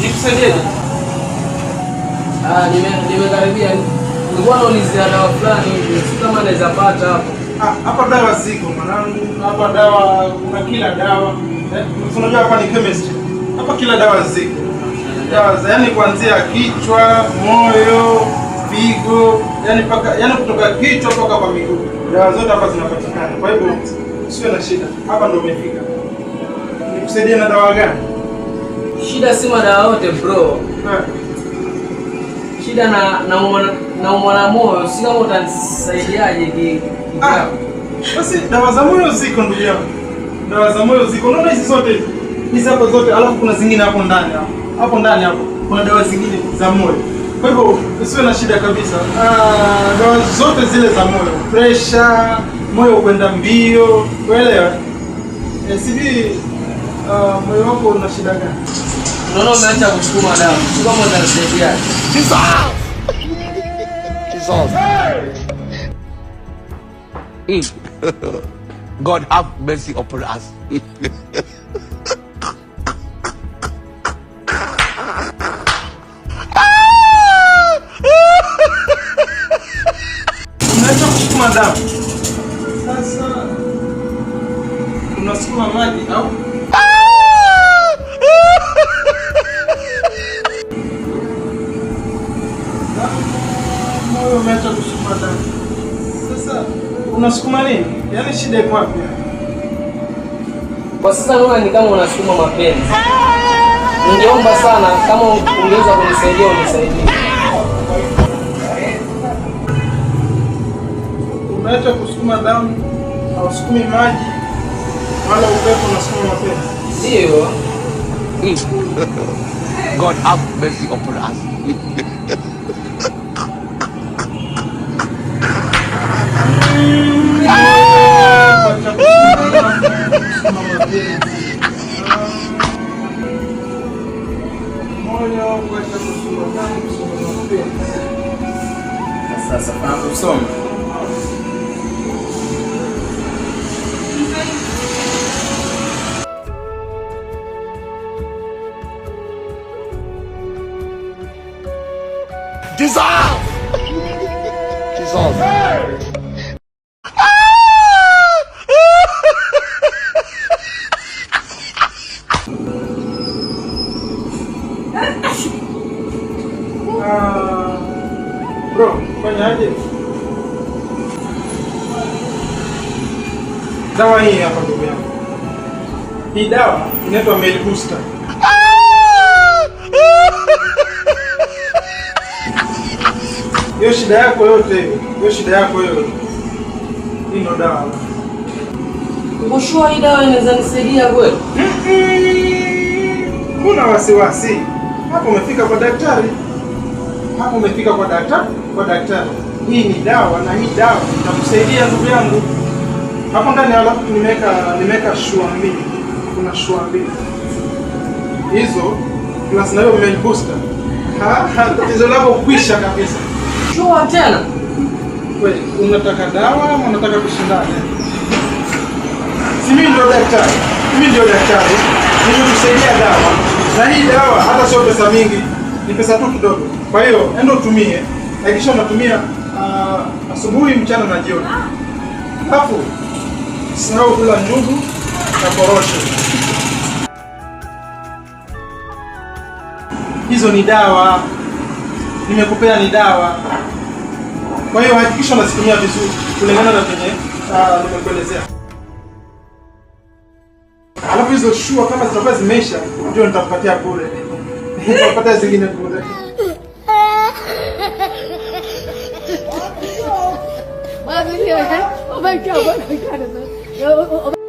Nikusaidieje? Nimekaribia. Nilikuwa naulizia dawa fulani hivi. Si kama naweza pata hapo. Hapa dawa ziko mwanangu. Hapa dawa kuna kila dawa. Unajua hapa ni chemistry. Hapa kila dawa ziko. Dawa yaani kuanzia kichwa, moyo, figo, yaani kutoka kichwa mpaka kwa miguu. Dawa zote hapa zinapatikana. Kwa hivyo usiwe na shida. Hapa ndio umefika. Nikusaidie na dawa gani? Shida si madawa yote bro. Shida na umwana moyo, si kama utanisaidiaje basi dawa za moyo ziko ndugu yangu. Dawa za moyo ziko. Unaona hizi zote? Hizi hapo zote, alafu kuna zingine hapo ndani hapo. Hapo ndani hapo kuna dawa zingine za moyo. Kwa hivyo usiwe na shida kabisa. Dawa zote zile za moyo, pressure, moyo kwenda mbio, uelewa? Sibi moyo wako una shida gani? Unaona umeacha kusukuma dawa. Sio kama utanisaidia. God have mercy upon us. Unaacha kusukuma damu. Sasa unasukuma maji au? Moyo umeacha kusukuma damu. Sasa unasukuma nini? Yaani shida iko wapi? Kwa sasa naona ni kama unasukuma mapenzi. Ningeomba sana kama ungeweza kunisaidia unisaidie. Unaacha kusukuma damu, hausukumi maji, wala upepo, unasukuma mapenzi. Ndio. God have mercy upon us. Sasa pana kusoma. Dissolve! Dissolve. Bro, fanyaje? Dawa hii hapa ndugu yangu. Hii dawa inaitwa Mel Booster. Hiyo shida yako yote, hii ndo dawa. Ushua hii dawa inaweza nisaidia kweli? Kuna wasiwasi. Hapo umefika kwa daktari. Kwa daktari. Hii ni dawa na hii dawa itakusaidia ndugu yangu. Hapo ndani alafu nimeka shua mbili. Kuna shua mbili. Hizo plus na hiyo Mel Booster. Tatizo lako kwisha kabisa. Shua tena? Wewe unataka dawa ama unataka kushindana? Mimi ndio daktari. Nimekusaidia dawa. Na hii dawa hata sio pesa mingi. Ni pesa tu kidogo. Kwa hiyo enda utumie. Hakikisha unatumia asubuhi, mchana na jioni. Alafu usisahau kula njugu na korosho. Hizo ni dawa. Nimekupea ni dawa. Kwa hiyo hakikisha unazitumia vizuri kulingana na venye nimekuelezea. Alafu hizo shua kama zitakuwa zimeisha, ndio nitakupatia bure. Nitakupatia zingine bure. Oh my God, what a